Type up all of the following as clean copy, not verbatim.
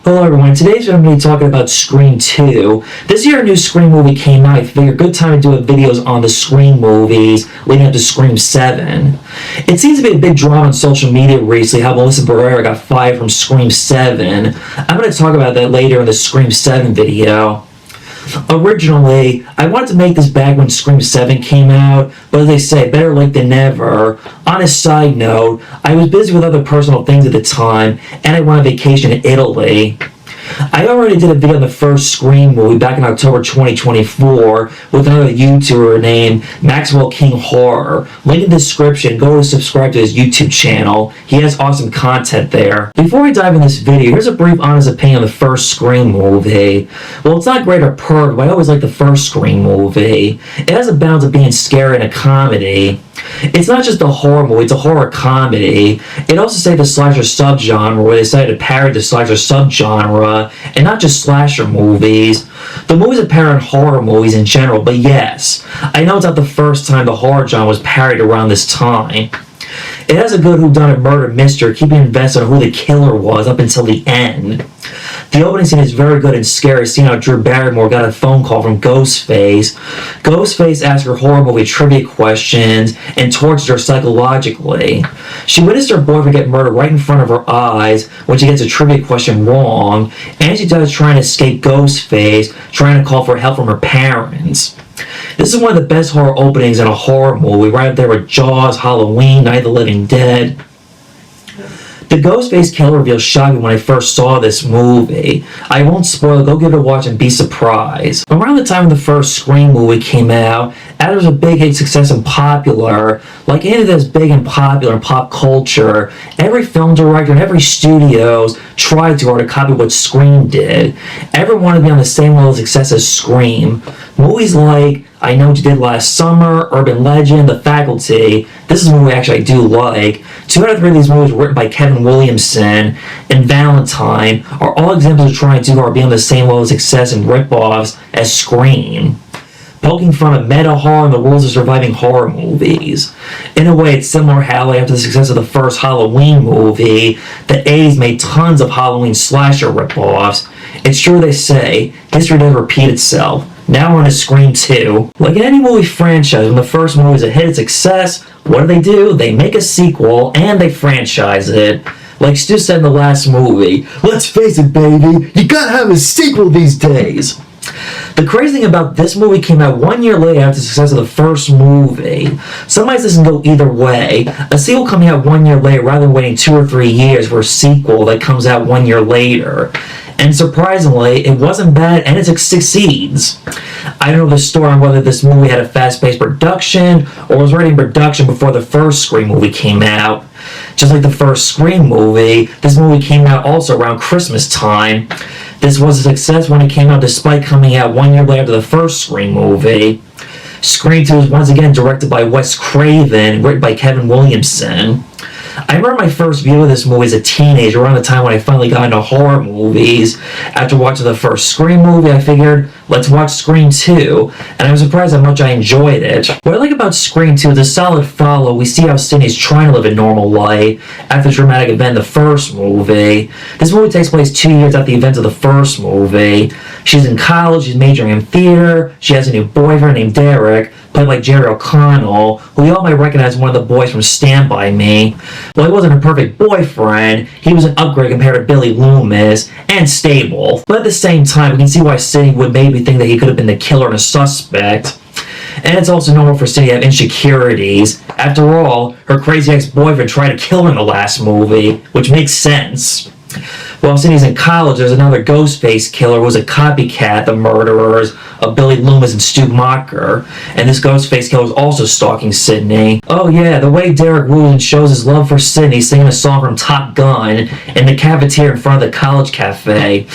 Hello everyone, today's video I'm going to be talking about Scream 2. This year a new Scream movie came out. I figured a good time to do videos on the Scream movies leading up to Scream 7. It seems to be a big drama on social media recently how Melissa Barrera got fired from Scream 7. I'm going to talk about that later in the Scream 7 video. Originally, I wanted to make this back when Scream 7 came out, but as they say, better late than never. On a side note, I was busy with other personal things at the time, and I went on vacation in Italy. I already did a video on the first Scream movie back in October 2024 with another YouTuber named Maxwell King Horror. Link in the description, go to subscribe to his YouTube channel. He has awesome content there. Before we dive in this video, here's a brief honest opinion on the first Scream movie. Well, it's not great or perfect, but I always liked the first Scream movie. It has a balance of being scary and a comedy. It's not just a horror movie, it's a horror comedy. It also saved the slasher subgenre where they decided to parody the slasher subgenre and not just slasher movies. The movies are parody horror movies in general, but yes, I know it's not the first time the horror genre was parodied around this time. It has a good whodunit murder mystery, keeping invested on who the killer was up until the end. The opening scene is very good and scary, seeing how Drew Barrymore got a phone call from Ghostface. Ghostface asked her horror movie trivia questions and tortured her psychologically. She witnessed her boyfriend get murdered right in front of her eyes when she gets a trivia question wrong, and she does trying to escape Ghostface, trying to call for help from her parents. This is one of the best horror openings in a horror movie, right up there with Jaws, Halloween, Night of the Living Dead. The Ghostface killer reveal shocked me when I first saw this movie. I won't spoil it, go give it a watch and be surprised. Around the time the first Scream movie came out, as it was a big hit success and popular, like anything that's big and popular in pop culture, every film director and every studios tried too hard to copy what Scream did. Everyone wanted to be on the same level of success as Scream. Movies like I Know What You Did Last Summer, Urban Legend, The Faculty, this is a movie actually I do like. 2 out of 3 of these movies were written by Kevin Williamson, and Valentine are all examples of trying too hard to be on the same level of success and rip-offs as Scream. Poking fun at meta horror and the rules of surviving horror movies. In a way, it's similar how, after the success of the first Halloween movie, the 80s made tons of Halloween slasher rip-offs. It's true they say, history does repeat itself. Now we're on to Scream 2. Like in any movie franchise, when the first movie is a hit and success, what do? They make a sequel and they franchise it. Like Stu said in the last movie, let's face it, baby, you gotta have a sequel these days. The crazy thing about this movie came out 1 year later after the success of the first movie. Sometimes this can go either way. A sequel coming out 1 year later rather than waiting 2 or 3 years for a sequel that comes out 1 year later. And surprisingly, it wasn't bad and it succeeds. I don't know the story on whether this movie had a fast-paced production or was already in production before the first Scream movie came out. Just like the first Scream movie, this movie came out also around Christmas time. This was a success when it came out despite coming out 1 year later after the first Scream movie. Scream 2 was once again directed by Wes Craven, written by Kevin Williamson. I remember my first view of this movie as a teenager, around the time when I finally got into horror movies. After watching the first Scream movie, I figured, let's watch Scream 2, and I was surprised how much I enjoyed it. What I like about Scream 2 is a solid follow. We see how Sydney's trying to live a normal life after the traumatic event in the first movie. This movie takes place 2 years after the events of the first movie. She's in college, she's majoring in theater, she has a new boyfriend named Derek, played by Jerry O'Connell, who you all might recognize as one of the boys from Stand By Me. Well, he wasn't a perfect boyfriend, he was an upgrade compared to Billy Loomis, and stable. But at the same time, we can see why Sydney would maybe think that he could have been the killer and a suspect. And it's also normal for Sydney to have insecurities. After all, her crazy ex-boyfriend tried to kill her in the last movie, which makes sense. While Sydney's in college, there's another Ghostface killer who's a copycat, the murderers of Billy Loomis and Stu Macher. And this Ghostface killer is also stalking Sydney. Oh yeah, the way Derek Wooten shows his love for Sydney singing a song from Top Gun in the cafeteria in front of the college cafe.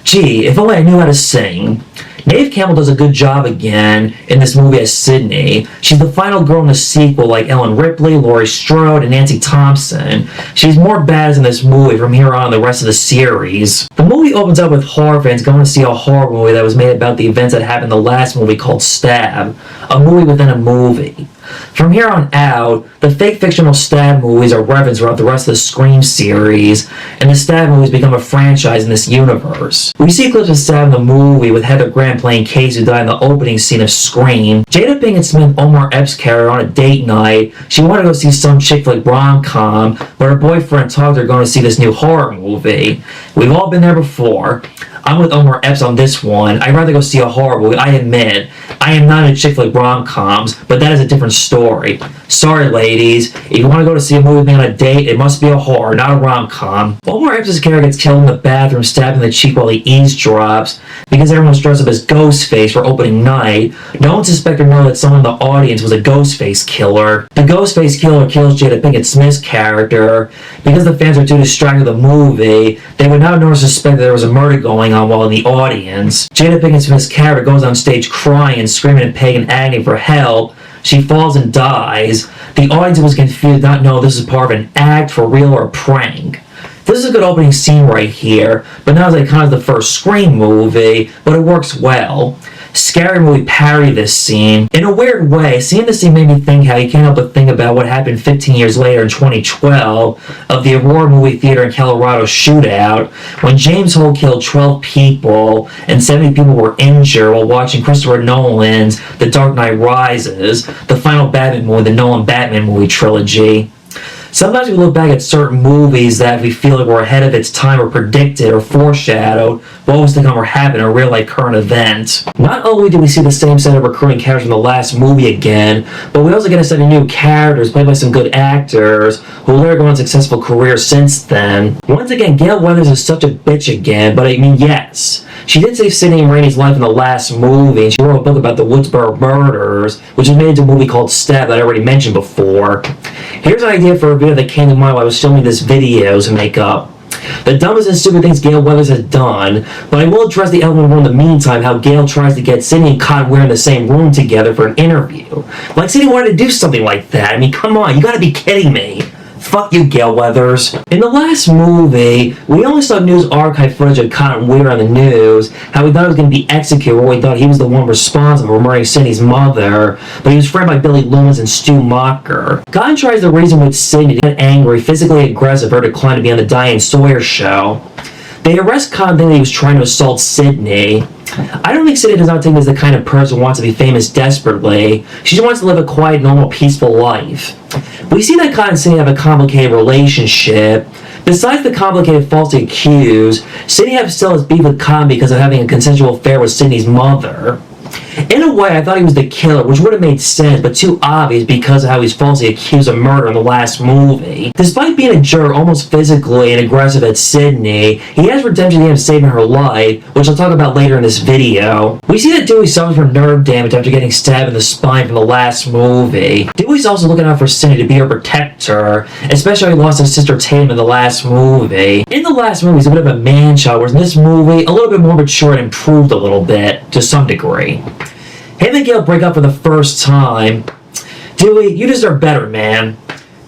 Gee, if only I knew how to sing. Neve Campbell does a good job again in this movie as Sydney. She's the final girl in the sequel, like Ellen Ripley, Laurie Strode, and Nancy Thompson. She's more badass in this movie from here on in the rest of the series. The movie opens up with horror fans going to see a horror movie that was made about the events that happened in the last movie called Stab, a movie within a movie. From here on out, the fake fictional Stab movies are referenced throughout the rest of the Scream series, and the Stab movies become a franchise in this universe. We see clips of Stab in the movie with Heather Graham playing Casey, who died in the opening scene of Scream. Jada Pinkett Smith, Omar Epps' character, on a date night. She wanted to go see some chick flick rom-com, but her boyfriend talked her going to see this new horror movie. We've all been there before. I'm with Omar Epps on this one. I'd rather go see a horror movie. I admit, I am not into chick flick rom-coms, but that is a different story. Sorry, ladies. If you want to go to see a movie with me on a date, it must be a horror, not a rom-com. Omar Epps' character gets killed in the bathroom, stabbed in the cheek while he eavesdrops. Because everyone's dressed up as Ghostface for opening night, no one suspected or know that someone in the audience was a Ghostface killer. The Ghostface killer kills Jada Pinkett Smith's character. Because the fans are too distracted with the movie, they would not know or suspect that there was a murder going on while in the audience. Jada Pinkett Smith's character goes on stage crying and screaming in pagan agony for help. She falls and dies. The audience was confused, not knowing this is part of an act, for real, or a prank. This is a good opening scene right here, but not as iconic as the first Scream movie, but it works well. Scary Movie parody this scene. In a weird way, seeing this scene made me think how you can't help but think about what happened 15 years later in 2012 of the Aurora Movie Theater in Colorado shootout, when James Holt killed 12 people and 70 people were injured while watching Christopher Nolan's The Dark Knight Rises, the final Batman movie, the Nolan Batman movie trilogy. Sometimes we look back at certain movies that we feel like were ahead of its time or predicted or foreshadowed what was to come or happen in a real-life current event. Not only do we see the same set of recurring characters from the last movie again, but we also get a set of new characters played by some good actors who later go on successful careers since then. Once again, Gale Weathers is such a bitch again, but I mean, yes. She did save Sidney and Rainey's life in the last movie, and she wrote a book about the Woodsboro murders, which was made into a movie called Stab that I already mentioned before. Here's an idea for a video that came to mind while I was filming this video to make up. The dumbest and stupid things Gale Weathers has done, but I will address the element in the meantime how Gale tries to get Sidney and Cotton Weir in the same room together for an interview. Like Sidney wanted to do something like that. I mean, come on, you gotta be kidding me. Fuck you, Gale Weathers. In the last movie, we only saw news archive footage of Cotton Weir on the news, how we thought he was going to be executed, or we thought he was the one responsible for murdering Sidney's mother, but he was framed by Billy Loomis and Stu Mocker. Cotton tries to reason with Sidney to get angry, physically aggressive, or decline to be on the Diane Sawyer show. They arrest Cotton thinking he was trying to assault Sidney. I don't think Sidney does not think he's the kind of person who wants to be famous desperately. She just wants to live a quiet, normal, peaceful life. We see that Cotton and Sidney have a complicated relationship. Besides the complicated falsely accused, Sidney still has beef with Cotton because of having a consensual affair with Sidney's mother. In a way, I thought he was the killer, which would have made sense, but too obvious because of how he's falsely accused of murder in the last movie. Despite being a jerk almost physically and aggressive at Sidney, he has redemption in him saving her life, which I'll talk about later in this video. We see that Dewey suffers from nerve damage after getting stabbed in the spine from the last movie. Dewey's also looking out for Sidney to be her protector, especially when he lost his sister Tatum in the last movie. In the last movie, he's a bit of a man-child, whereas in this movie, a little bit more mature and improved a little bit, to some degree. Him and Gale break up for the first time. Dewey, you deserve better, man.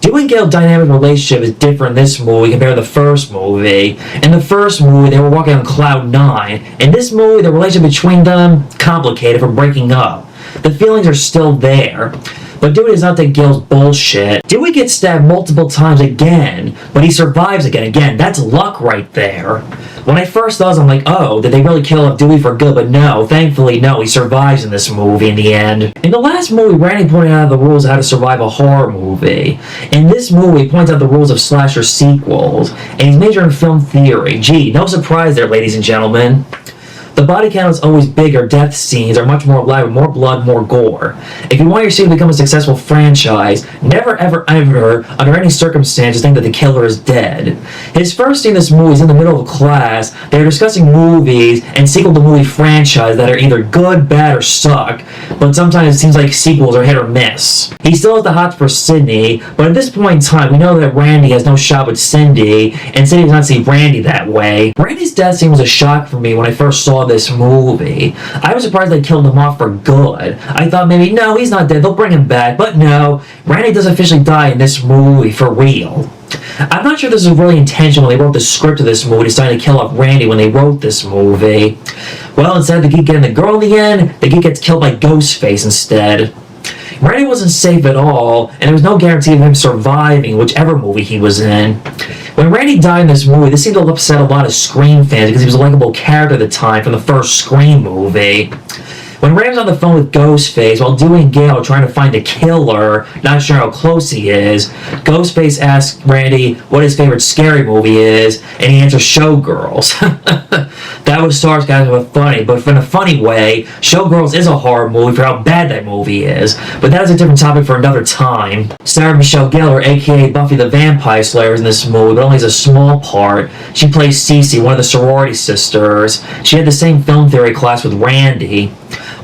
Dewey and Gale's dynamic relationship is different in this movie compared to the first movie. In the first movie, they were walking on cloud 9. In this movie, the relationship between them, complicated from breaking up. The feelings are still there. But Dewey does not take Gale's bullshit. Dewey gets stabbed multiple times again, but he survives again. Again, that's luck right there. When I first saw this, I'm like, oh, did they really kill off Dewey for good? But no, thankfully, no, he survives in this movie in the end. In the last movie, Randy pointed out the rules of how to survive a horror movie. In this movie, he points out the rules of slasher sequels, and he's majoring in film theory. Gee, no surprise there, ladies and gentlemen. The body count is always bigger, death scenes are much more alive with more blood, more gore. If you want your scene to become a successful franchise, never ever ever, under any circumstances, think that the killer is dead. His first scene in this movie is in the middle of a class. They are discussing movies and sequel to movie franchise that are either good, bad, or suck, but sometimes it seems like sequels are hit or miss. He still has the hots for Sidney, but at this point in time, we know that Randy has no shot with Cindy, and Cindy does not see Randy that way. Randy's death scene was a shock for me when I first saw this movie. I was surprised they killed him off for good. I thought maybe, no, he's not dead, they'll bring him back, but no, Randy does officially die in this movie for real. I'm not sure this was really intentional when they wrote the script of this movie, deciding to kill off Randy when they wrote this movie. Well, instead of the geek getting the girl in the end, the geek gets killed by Ghostface instead. Randy wasn't safe at all, and there was no guarantee of him surviving whichever movie he was in. When Randy died in this movie, this seemed to upset a lot of Scream fans because he was a likable character at the time from the first Scream movie. When Randy was on the phone with Ghostface while Dewey and Gale are trying to find a killer, not sure how close he is, Ghostface asks Randy what his favorite scary movie is, and he answers Showgirls. That was sarcasm and funny, but in a funny way, Showgirls is a horror movie for how bad that movie is, but that is a different topic for another time. Sarah Michelle Gellar, aka Buffy the Vampire Slayer, is in this movie, but only as a small part. She plays Cece, one of the sorority sisters. She had the same film theory class with Randy.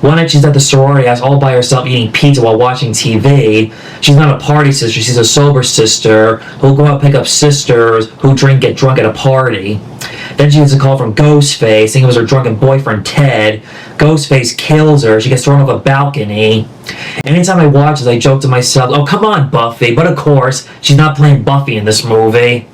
One night she's at the sorority house all by herself eating pizza while watching TV. She's not a party sister, she's a sober sister who'll go out and pick up sisters who get drunk at a party. Then she gets a call from Ghostface, saying it was her drunken boyfriend Ted. Ghostface kills her, she gets thrown off a balcony. Anytime I watch this, I joke to myself, oh come on Buffy, but of course, she's not playing Buffy in this movie.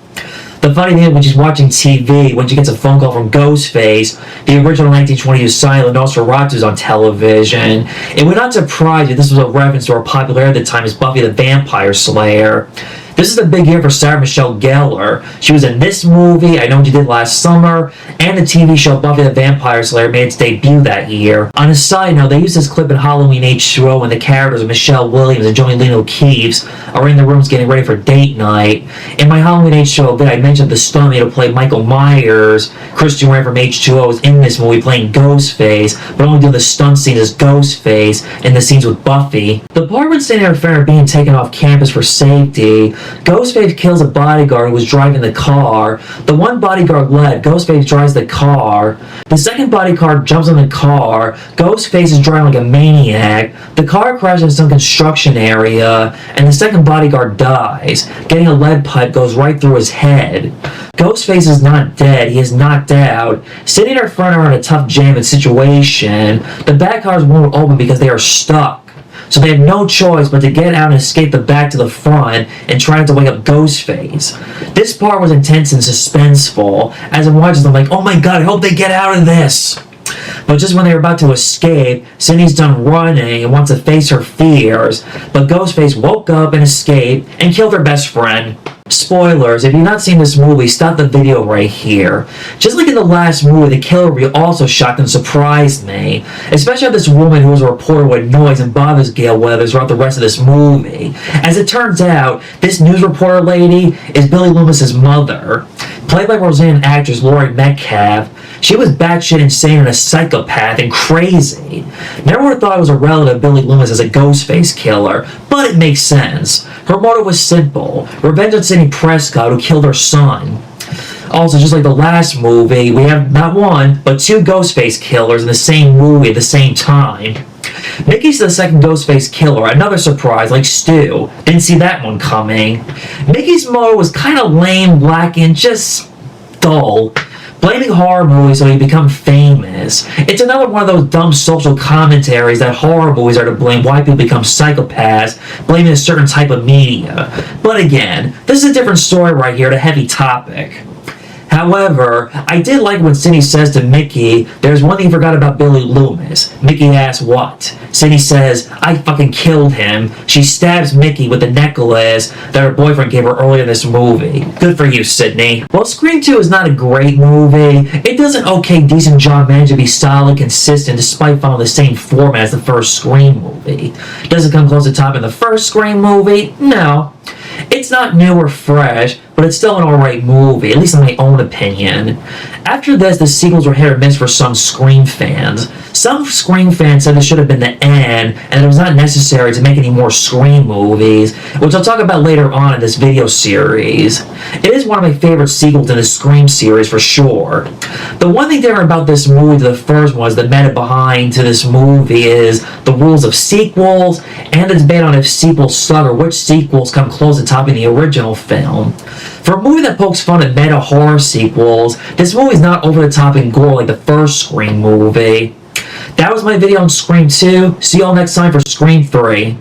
The funny thing is when she's watching TV, when she gets a phone call from Ghostface, the original 1922 silent Nosferatu's on television. It would not surprise you if this was a reference to her popularity at the time as Buffy the Vampire Slayer. This is a big year for Sarah Michelle Gellar. She was in this movie, I Know What You Did Last Summer, and the TV show Buffy the Vampire Slayer made its debut that year. On a side note, they used this clip in Halloween H2O when the characters of Michelle Williams and Joey Leno Keefe are in the rooms getting ready for date night. In my Halloween H2O bit, I mentioned the stunt to play Michael Myers. Christian Ray from H2O is in this movie playing Ghostface, but only doing the stunt scenes as Ghostface in the scenes with Buffy. The part when Sandy and her friend are being taken off campus for safety, Ghostface kills a bodyguard who was driving the car. The one bodyguard led, Ghostface drives the car. The second bodyguard jumps on the car. Ghostface is driving like a maniac. The car crashes in some construction area, and the second bodyguard dies. Getting a lead pipe goes right through his head. Ghostface is not dead, he is knocked out. Cindy and her friend are in a tough jam and situation. The back cars won't open because they are stuck. So they have no choice but to get out and escape the back to the front and try not to wake up Ghostface. This part was intense and suspenseful. As I'm watching, I'm like, oh my god, I hope they get out of this. But just when they were about to escape, Cindy's done running and wants to face her fears. But Ghostface woke up and escaped and killed her best friend. Spoilers, if you've not seen this movie, stop the video right here. Just like in the last movie, the killer reveal also shocked and surprised me. Especially how this woman who was a reporter who annoys and bothers Gale Weathers throughout the rest of this movie. As it turns out, this news reporter lady is Billy Loomis's mother. Played by Roseanne actress Laurie Metcalf, she was batshit insane and a psychopath and crazy. Never would have thought it was a relative of Billy Loomis as a Ghostface killer, but it makes sense. Her motive was simple: revenge on Sidney Prescott, who killed her son. Also, just like the last movie, we have not one, but two Ghostface killers in the same movie at the same time. Mickey's the second Ghostface killer, another surprise, like Stu. Didn't see that one coming. Mickey's motive was kind of lame, lacking, just dull. Blaming horror movies so he become famous. It's another one of those dumb social commentaries that horror movies are to blame why people become psychopaths, blaming a certain type of media. But again, this is a different story right here, a heavy topic. However, I did like when Cindy says to Mickey, there's one thing you forgot about Billy Loomis. Mickey asks what? Cindy says, I fucking killed him. She stabs Mickey with the necklace that her boyfriend gave her earlier in this movie. Good for you, Sydney. While Scream 2 is not a great movie, it does an okay, decent job managing to be solid, consistent, despite following the same format as the first Scream movie. Does it come close to top in the first Scream movie? No. It's not new or fresh, but it's still an alright movie, at least in my own opinion. After this, the sequels were hit or miss for some Scream fans. Some Scream fans said this should have been the end, and it was not necessary to make any more Scream movies, which I'll talk about later on in this video series. It is one of my favorite sequels in the Scream series for sure. The one thing different about this movie to the first one is the meta behind to this movie is the rules of sequels, and the debate on if sequels suck or which sequels come close to topping the original film. For a movie that pokes fun at meta horror sequels, this movie is not over the top and gore like the first Scream movie. That was my video on Scream 2. See y'all next time for Scream 3.